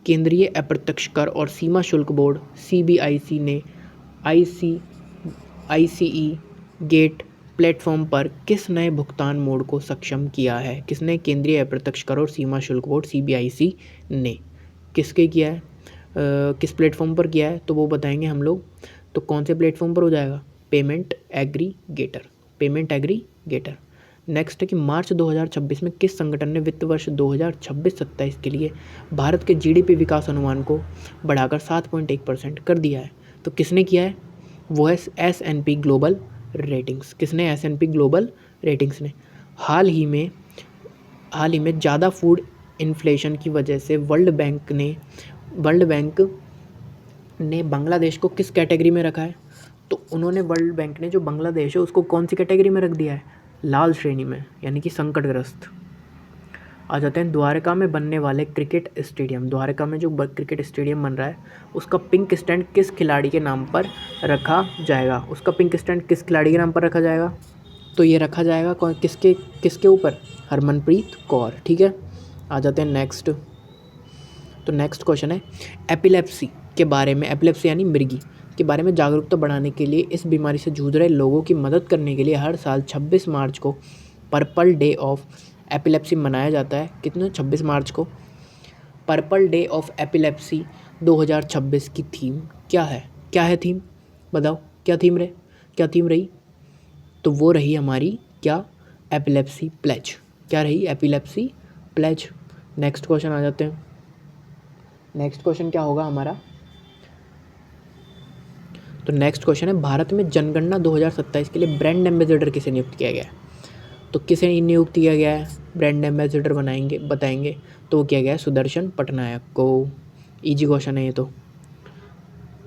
केंद्रीय अप्रत्यक्ष कर और सीमा शुल्क बोर्ड सीबीआईसी ने आईसीई गेट प्लेटफॉर्म पर किस नए भुगतान मोड को सक्षम किया है? किसने? केंद्रीय अप्रत्यक्ष कर और सीमा शुल्क बोर्ड सीबीआईसी ने। किसके किया है? किस प्लेटफॉर्म पर किया है? तो वो बताएंगे हम लोग। तो कौन से प्लेटफॉर्म पर हो जाएगा? Payment aggregator. नेक्स्ट है कि मार्च 2026 में किस संगठन ने वित्त वर्ष 2026-27 के लिए भारत के जीडीपी विकास अनुमान को बढ़ाकर 7.1% कर दिया है? तो किसने किया है? वो है S&P ग्लोबल रेटिंग्स। किसने? S&P ग्लोबल रेटिंग्स ने। हाल ही में ज़्यादा फूड इन्फ्लेशन की वजह से वर्ल्ड बैंक ने बांग्लादेश को किस कैटेगरी में रखा है? तो उन्होंने वर्ल्ड बैंक ने जो बांग्लादेश है उसको कौन सी कैटेगरी में रख दिया है? लाल श्रेणी में, यानी कि संकटग्रस्त। आ जाते हैं द्वारका में बनने वाले क्रिकेट स्टेडियम। द्वारका में जो क्रिकेट स्टेडियम बन रहा है उसका पिंक स्टैंड किस खिलाड़ी के नाम पर रखा जाएगा? उसका पिंक स्टैंड किस खिलाड़ी के नाम पर रखा जाएगा? तो ये रखा जाएगा किसके ऊपर? हरमनप्रीत कौर। ठीक है, आ जाते हैं नेक्स्ट। तो नेक्स्ट क्वेश्चन है एपिलेप्सी के बारे में, एपिलेप्सी यानी मिर्गी के बारे में जागरूकता बढ़ाने के लिए इस बीमारी से जूझ रहे लोगों की मदद करने के लिए हर साल 26 मार्च को पर्पल डे ऑफ एपिलेप्सी मनाया जाता है। कितने? 26 मार्च को। पर्पल डे ऑफ एपिलेप्सी 2026 की थीम क्या है? क्या है थीम? बताओ क्या थीम रही? तो वो रही हमारी क्या, एपिलेप्सी प्लेज। क्या रही, एपिलेप्सी प्लेज। नेक्स्ट क्वेश्चन आ जाते हैं। नेक्स्ट क्वेश्चन क्या होगा हमारा, तो नेक्स्ट क्वेश्चन है भारत में जनगणना 2027 के लिए ब्रांड एम्बेसडर किसे नियुक्त किया गया है। तो किसे नियुक्त किया गया है ब्रांड एम्बेसडर बनाएंगे बताएंगे, तो वो किया गया है सुदर्शन पटनायक को। इजी क्वेश्चन है ये तो।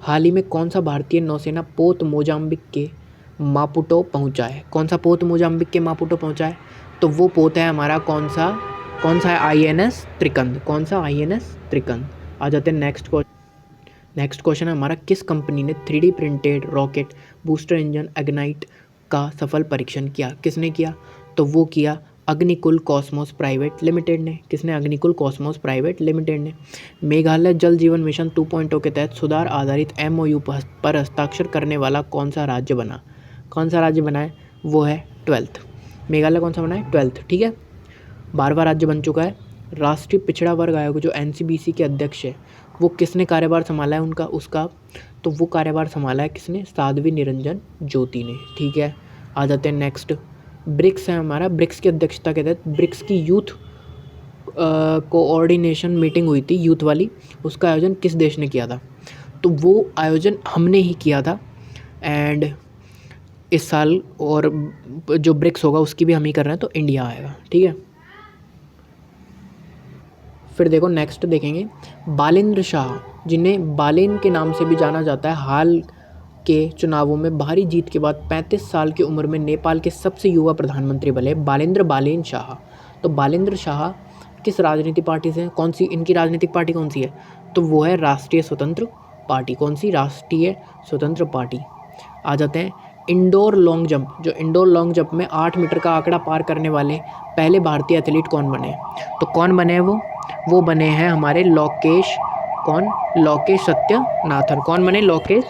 हाल ही में कौन सा भारतीय नौसेना पोत मोजाम्बिक के मापुटो पहुंचा है। कौन सा पोत मोजाम्बिक के मापुटो पहुंचा है, तो वो पोत है हमारा कौन सा है, INS त्रिकंद। कौन सा, INS त्रिकंद। आ जाते हैं नेक्स्ट क्वेश्चन। नेक्स्ट क्वेश्चन है हमारा, किस कंपनी ने 3D printed rocket booster engine ignite का सफल परीक्षण किया। किसने किया, तो वो किया अग्निकुल कॉस्मोस प्राइवेट लिमिटेड ने। किसने, अग्निकुल कॉस्मोस प्राइवेट लिमिटेड ने। मेघालय जल जीवन मिशन 2.0 के तहत सुधार आधारित MOU पर हस्ताक्षर करने वाला कौन सा राज्य बना। कौन सा राज्य बना है, वो है 12th। मेघालय कौन सा बना है, 12th, ठीक है। 12वां राज्य बन चुका है। राष्ट्रीय पिछड़ा वर्ग आयोग जो NCBC के अध्यक्ष है, वो किसने कार्यभार संभाला है उसका, तो वो कार्यभार संभाला है किसने, साध्वी निरंजन ज्योति ने, ठीक है। आ जाते हैं नेक्स्ट। ब्रिक्स है हमारा, ब्रिक्स की अध्यक्षता के तहत ब्रिक्स की यूथ कोऑर्डिनेशन मीटिंग हुई थी, यूथ वाली। उसका आयोजन किस देश ने किया था, तो वो आयोजन हमने ही किया था। एंड इस साल और जो ब्रिक्स होगा उसकी भी हम ही कर रहे हैं, तो इंडिया आएगा, ठीक है। फिर देखो नेक्स्ट देखेंगे, बालेंद्र शाह, जिन्हें बालेन के नाम से भी जाना जाता है, हाल के चुनावों में भारी जीत के बाद 35 साल की उम्र में नेपाल के सबसे युवा प्रधानमंत्री बने बालेन शाह। तो बालेंद्र शाह किस राजनीतिक पार्टी से हैं, कौन सी इनकी राजनीतिक पार्टी कौन सी है, तो वो है राष्ट्रीय स्वतंत्र पार्टी। कौन सी, राष्ट्रीय स्वतंत्र पार्टी। आ जाते हैं इंडोर लॉन्ग जंप, जो इंडोर लॉन्ग जंप में 8 मीटर का आंकड़ा पार करने वाले पहले भारतीय एथलीट कौन बने, तो कौन बने हैं वो बने हैं हमारे लोकेश सत्यनाथन। कौन बने, लोकेश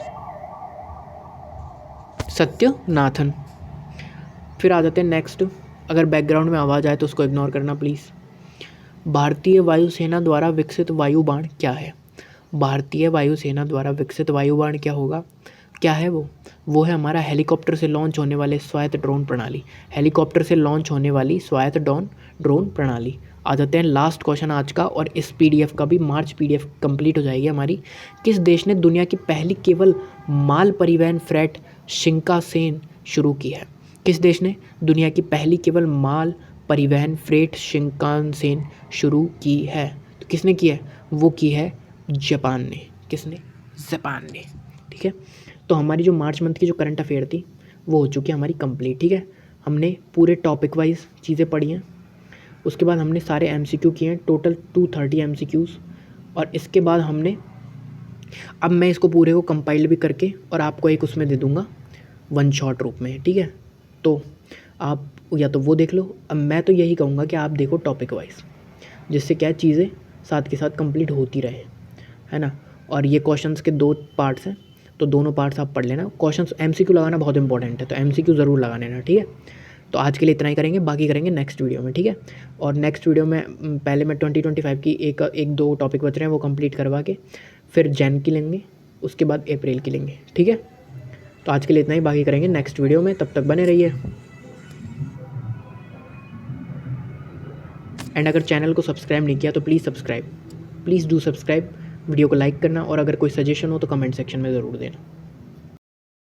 सत्यनाथन। फिर आ जाते हैं नेक्स्ट। अगर बैकग्राउंड में आवाज़ आए तो उसको इग्नोर करना प्लीज़। भारतीय वायुसेना द्वारा विकसित वायुबाण क्या है। भारतीय वायुसेना द्वारा विकसित वायुबाण क्या है वो है हमारा हेलीकॉप्टर से लॉन्च होने वाले स्वायत्त ड्रोन प्रणाली। हेलीकॉप्टर से लॉन्च होने वाली स्वायत्त ड्रोन प्रणाली। आ जाते हैं लास्ट क्वेश्चन आज का, और इस PDF का भी मार्च PDF कंप्लीट हो जाएगी हमारी। किस देश ने दुनिया की पहली केवल माल परिवहन फ्रेट शिंकानसेन शुरू की है। किस देश ने दुनिया की पहली केवल माल परिवहन फ्रेट शिंकानसेन शुरू की है, तो किसने की है, वो की है जापान ने। किसने, जापान ने, ठीक है। तो हमारी जो मार्च मंथ की जो करंट अफेयर थी वो हो चुकी है हमारी कंप्लीट, ठीक है। हमने पूरे टॉपिक वाइज चीज़ें पढ़ी हैं, उसके बाद हमने सारे MCQ किए हैं, टोटल 230 MCQs। और इसके बाद अब मैं इसको पूरे को कंपाइल भी करके और आपको एक उसमें दे दूँगा 1 शॉट रूप में, ठीक है। तो आप या तो वो देख लो, अब मैं तो यही कहूँगा कि आप देखो टॉपिक वाइज, जिससे क्या चीज़ें साथ के साथ कंप्लीट होती रहे, है ना। और ये क्वेश्चंस के 2 पार्ट्स हैं, तो दोनों पार्ट्स आप पढ़ लेना। क्वेश्चंस MCQ लगाना बहुत इंपॉर्टेंट है, तो MCQ ज़रूर लगा लेना, ठीक है। तो आज के लिए इतना ही करेंगे, बाकी करेंगे नेक्स्ट वीडियो में, ठीक है। और नेक्स्ट वीडियो में पहले मैं 2025 की एक दो टॉपिक बच रहे हैं वो कंप्लीट करवा के फिर जैन की लेंगे, उसके बाद अप्रैल की लेंगे, ठीक है। तो आज के लिए इतना ही, बाकी करेंगे नेक्स्ट वीडियो में, तब तक बने रहिए। एंड अगर चैनल को सब्सक्राइब नहीं किया तो प्लीज़ डू सब्सक्राइब। वीडियो को लाइक करना, और अगर कोई सजेशन हो तो कमेंट सेक्शन में ज़रूर देना।